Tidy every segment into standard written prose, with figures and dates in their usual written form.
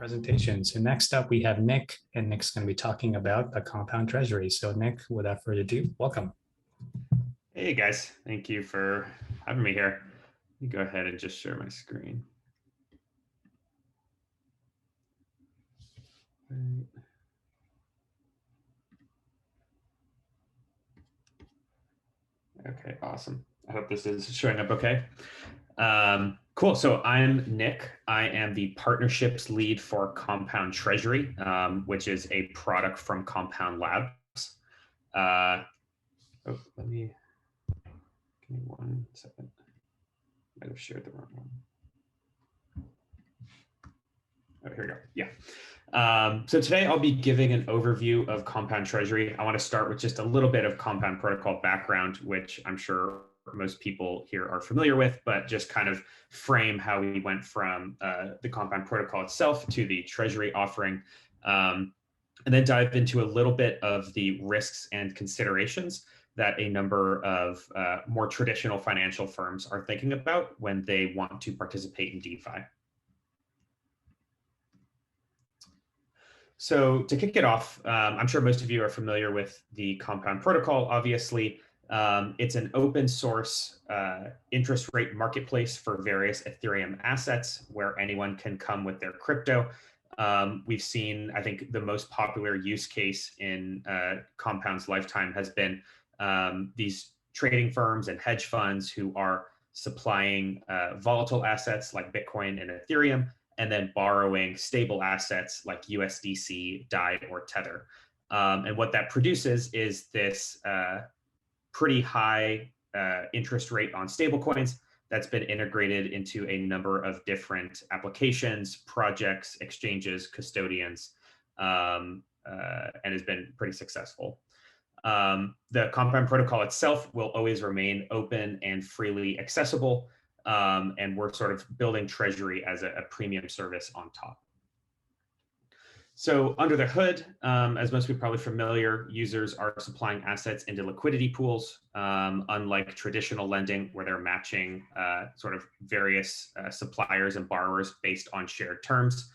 presentation. So next up, we have Nick, and Nick's going to be talking about the Compound Treasury. So Nick, without further ado, welcome. Hey guys, thank you for having me here. Let me go ahead and just share my screen. Right. Okay, awesome. I hope this is showing up okay. Cool. So I'm Nick. I am the partnerships lead for Compound Treasury, which is a product from Compound Labs. Give me 1 second. I might have shared the wrong one. Oh, here we go. Yeah. So today I'll be giving an overview of Compound Treasury. I want to start with just a little bit of Compound Protocol background, which I'm sure most people here are familiar with, but just kind of frame how we went from the Compound Protocol itself to the Treasury offering, and then dive into a little bit of the risks and considerations that a number of more traditional financial firms are thinking about when they want to participate in DeFi. So to kick it off, I'm sure most of you are familiar with the Compound Protocol. Obviously, it's an open source interest rate marketplace for various Ethereum assets where anyone can come with their crypto. We've seen, I think, the most popular use case in Compound's lifetime has been these trading firms and hedge funds who are supplying volatile assets like Bitcoin and Ethereum, and then borrowing stable assets like USDC, DAI, or Tether. And what that produces is this pretty high interest rate on stablecoins that's been integrated into a number of different applications, projects, exchanges, custodians, and has been pretty successful. The Compound Protocol itself will always remain open and freely accessible. And we're sort of building Treasury as a premium service on top. So under the hood, as most people are probably familiar, users are supplying assets into liquidity pools, unlike traditional lending where they're matching sort of various suppliers and borrowers based on shared terms.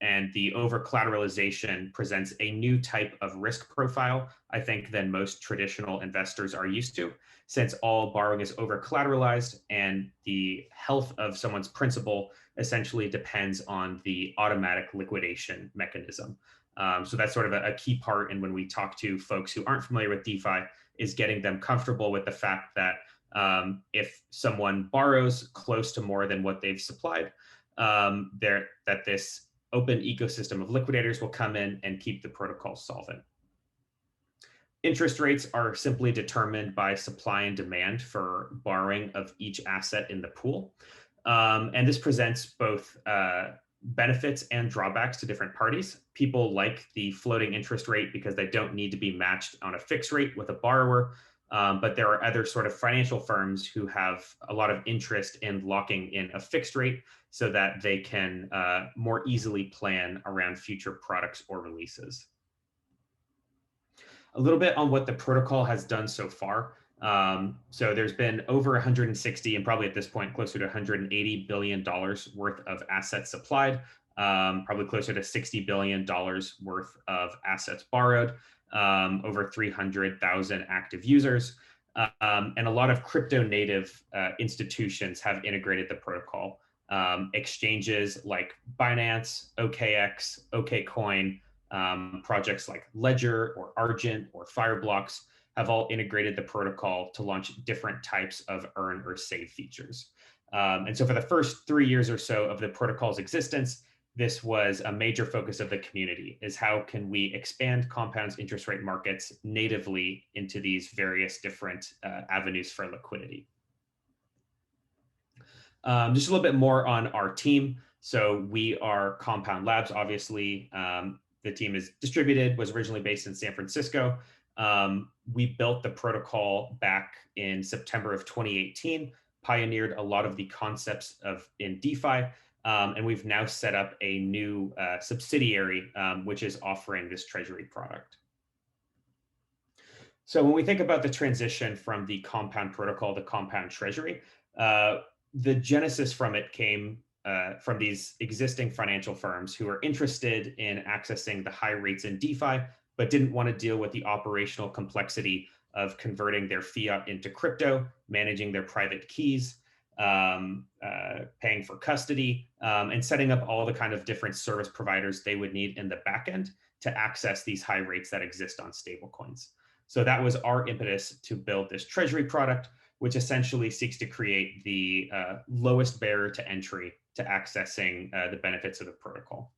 And the over-collateralization presents a new type of risk profile, I think, than most traditional investors are used to, since all borrowing is over-collateralized and the health of someone's principal essentially depends on the automatic liquidation mechanism. So that's sort of a key part in when we talk to folks who aren't familiar with DeFi, is getting them comfortable with the fact that if someone borrows close to more than what they've supplied, that this open ecosystem of liquidators will come in and keep the protocol solvent. Interest rates are simply determined by supply and demand for borrowing of each asset in the pool. And this presents both benefits and drawbacks to different parties. People like the floating interest rate because they don't need to be matched on a fixed rate with a borrower. But there are other sort of financial firms who have a lot of interest in locking in a fixed rate so that they can more easily plan around future products or releases. A little bit on what the protocol has done so far. So there's been over 160 and probably at this point closer to $180 billion worth of assets supplied, probably closer to $60 billion worth of assets borrowed, over 300,000 active users. And a lot of crypto native institutions have integrated the protocol. Exchanges like Binance, OKX, OKCoin, projects like Ledger or Argent or Fireblocks have all integrated the protocol to launch different types of earn or save features. And so for the first 3 years or so of the protocol's existence, this was a major focus of the community, is how can we expand Compound's interest rate markets natively into these various different avenues for liquidity. Just a little bit more on our team. So we are Compound Labs, obviously. The team is distributed, was originally based in San Francisco. We built the protocol back in September of 2018, pioneered a lot of the concepts in DeFi, and we've now set up a new subsidiary, which is offering this Treasury product. So when we think about the transition from the Compound protocol to Compound Treasury, the genesis from it came from these existing financial firms who are interested in accessing the high rates in DeFi, but didn't want to deal with the operational complexity of converting their fiat into crypto, managing their private keys, paying for custody, and setting up all the kind of different service providers they would need in the backend to access these high rates that exist on stablecoins. So that was our impetus to build this treasury product, which essentially seeks to create the lowest barrier to entry to accessing the benefits of the protocol.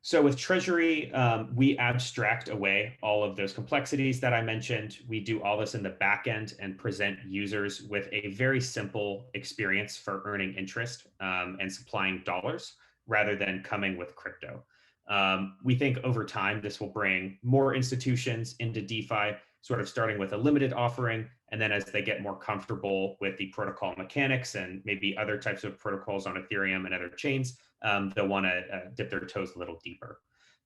So with Treasury, we abstract away all of those complexities that I mentioned. We do all this in the backend and present users with a very simple experience for earning interest and supplying dollars rather than coming with crypto. We think over time, this will bring more institutions into DeFi, sort of starting with a limited offering. And then as they get more comfortable with the protocol mechanics and maybe other types of protocols on Ethereum and other chains, they'll want to dip their toes a little deeper.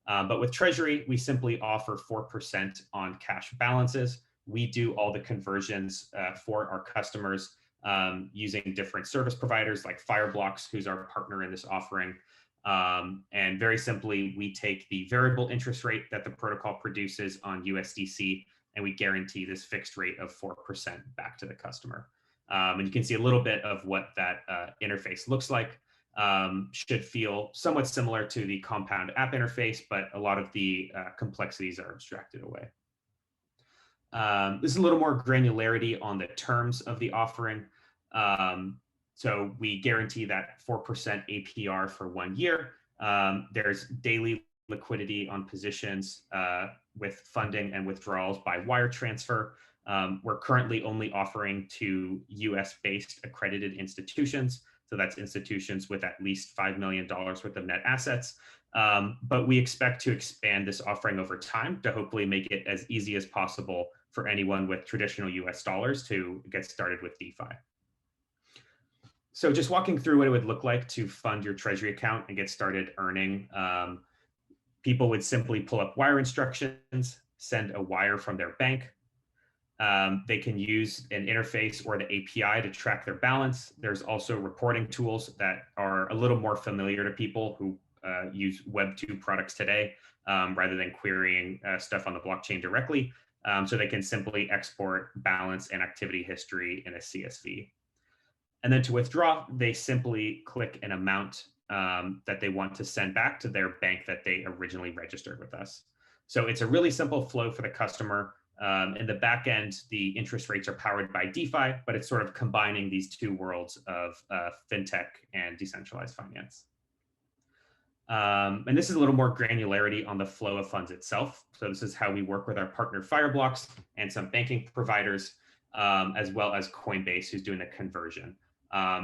But with Treasury, we simply offer 4% on cash balances. We do all the conversions for our customers using different service providers like Fireblocks, who's our partner in this offering. And very simply, we take the variable interest rate that the protocol produces on USDC, and we guarantee this fixed rate of 4% back to the customer. And you can see a little bit of what that interface looks like. Should feel somewhat similar to the Compound app interface, but a lot of the complexities are abstracted away. This is a little more granularity on the terms of the offering. So we guarantee that 4% APR for 1 year. There's daily liquidity on positions with funding and withdrawals by wire transfer. We're currently only offering to US-based accredited institutions. So that's institutions with at least $5 million worth of net assets. But we expect to expand this offering over time to hopefully make it as easy as possible for anyone with traditional US dollars to get started with DeFi. So just walking through what it would look like to fund your Treasury account and get started earning, people would simply pull up wire instructions, send a wire from their bank. They can use an interface or the API to track their balance. There's also reporting tools that are a little more familiar to people who use Web 2 products today, rather than querying stuff on the blockchain directly. So they can simply export balance and activity history in a CSV. And then to withdraw, they simply click an amount that they want to send back to their bank that they originally registered with us. So it's a really simple flow for the customer. In the back end, the interest rates are powered by DeFi, but it's sort of combining these two worlds of fintech and decentralized finance. And this is a little more granularity on the flow of funds itself. So this is how we work with our partner Fireblocks and some banking providers, as well as Coinbase, who's doing the conversion.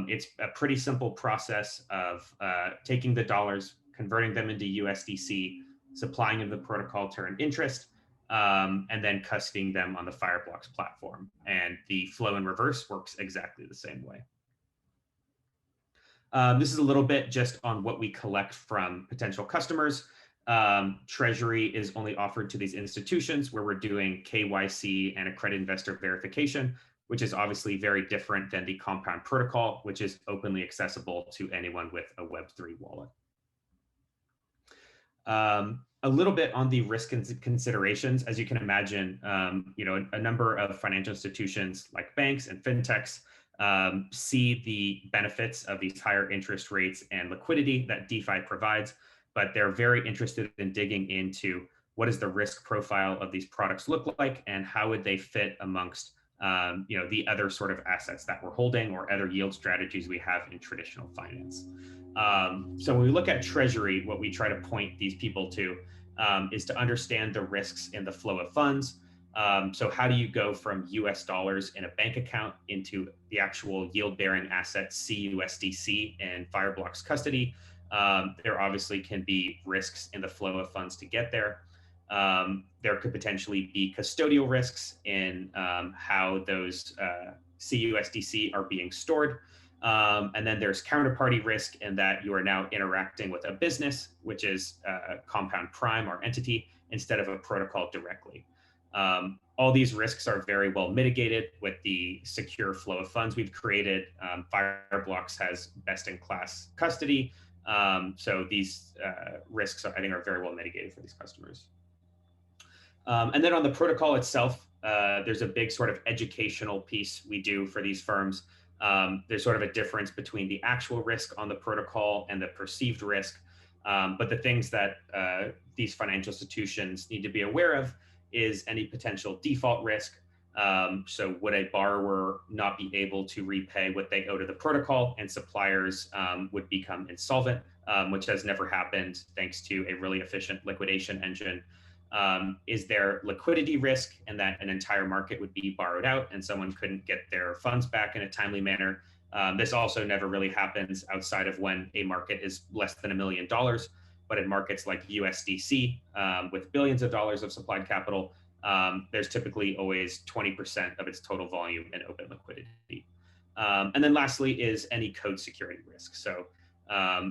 It's a pretty simple process of taking the dollars, converting them into USDC, supplying them the protocol to earn interest, and then custodying them on the Fireblocks platform. And the flow in reverse works exactly the same way. This is a little bit just on what we collect from potential customers. Treasury is only offered to these institutions where we're doing KYC and accredited investor verification, which is obviously very different than the Compound protocol, which is openly accessible to anyone with a Web3 wallet. A little bit on the risk considerations. As you can imagine, a number of financial institutions like banks and fintechs see the benefits of these higher interest rates and liquidity that DeFi provides, but they're very interested in digging into what does the risk profile of these products look like and how would they fit amongst the other sort of assets that we're holding or other yield strategies we have in traditional finance. So when we look at Treasury, what we try to point these people to is to understand the risks in the flow of funds. So how do you go from US dollars in a bank account into the actual yield-bearing asset CUSDC in Fireblocks custody? There obviously can be risks in the flow of funds to get there. There could potentially be custodial risks in how those CUSDC are being stored. And then there's counterparty risk in that you are now interacting with a business, which is Compound Prime, our entity, instead of a protocol directly. All these risks are very well mitigated with the secure flow of funds we've created. Fireblocks has best-in-class custody. So these risks, I think, are very well mitigated for these customers. And then on the protocol itself, there's a big sort of educational piece we do for these firms. There's sort of a difference between the actual risk on the protocol and the perceived risk. But the things that these financial institutions need to be aware of is any potential default risk. So would a borrower not be able to repay what they owe to the protocol, and suppliers would become insolvent, which has never happened thanks to a really efficient liquidation engine. Is there liquidity risk, and that an entire market would be borrowed out and someone couldn't get their funds back in a timely manner? This also never really happens outside of when a market is less than $1 million. But in markets like USDC, with billions of dollars of supplied capital, there's typically always 20% of its total volume in open liquidity. And then lastly is any code security risk. So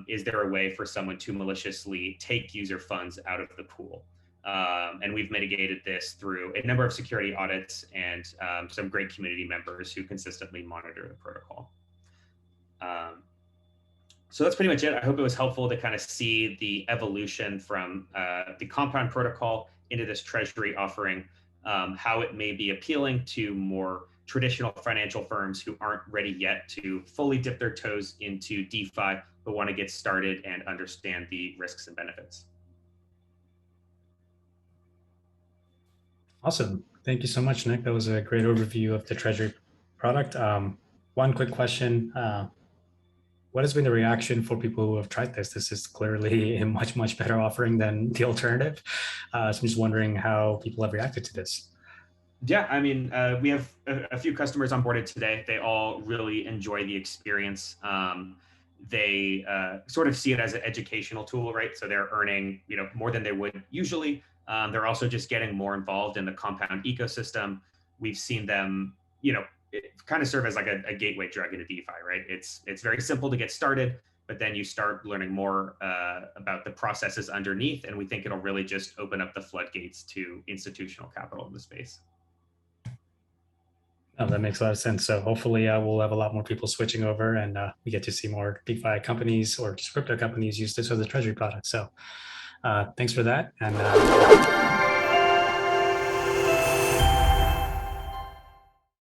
is there a way for someone to maliciously take user funds out of the pool? And we've mitigated this through a number of security audits and some great community members who consistently monitor the protocol. So that's pretty much it. I hope it was helpful to kind of see the evolution from the Compound protocol into this treasury offering, how it may be appealing to more traditional financial firms who aren't ready yet to fully dip their toes into DeFi, but want to get started and understand the risks and benefits. Awesome. Thank you so much, Nick. That was a great overview of the treasury product. One quick question. What has been the reaction for people who have tried this? This is clearly a much, much better offering than the alternative. So I'm just wondering how people have reacted to this. Yeah, I mean, we have a few customers onboarded today. They all really enjoy the experience. They sort of see it as an educational tool, right? So they're earning, more than they would usually. They're also just getting more involved in the Compound ecosystem. We've seen them, it kind of serve as like a gateway drug into DeFi, right? It's very simple to get started, but then you start learning more about the processes underneath, and we think it'll really just open up the floodgates to institutional capital in the space. Oh, that makes a lot of sense. So hopefully we'll have a lot more people switching over, and we get to see more DeFi companies or just crypto companies use this as a treasury product. So thanks for that. And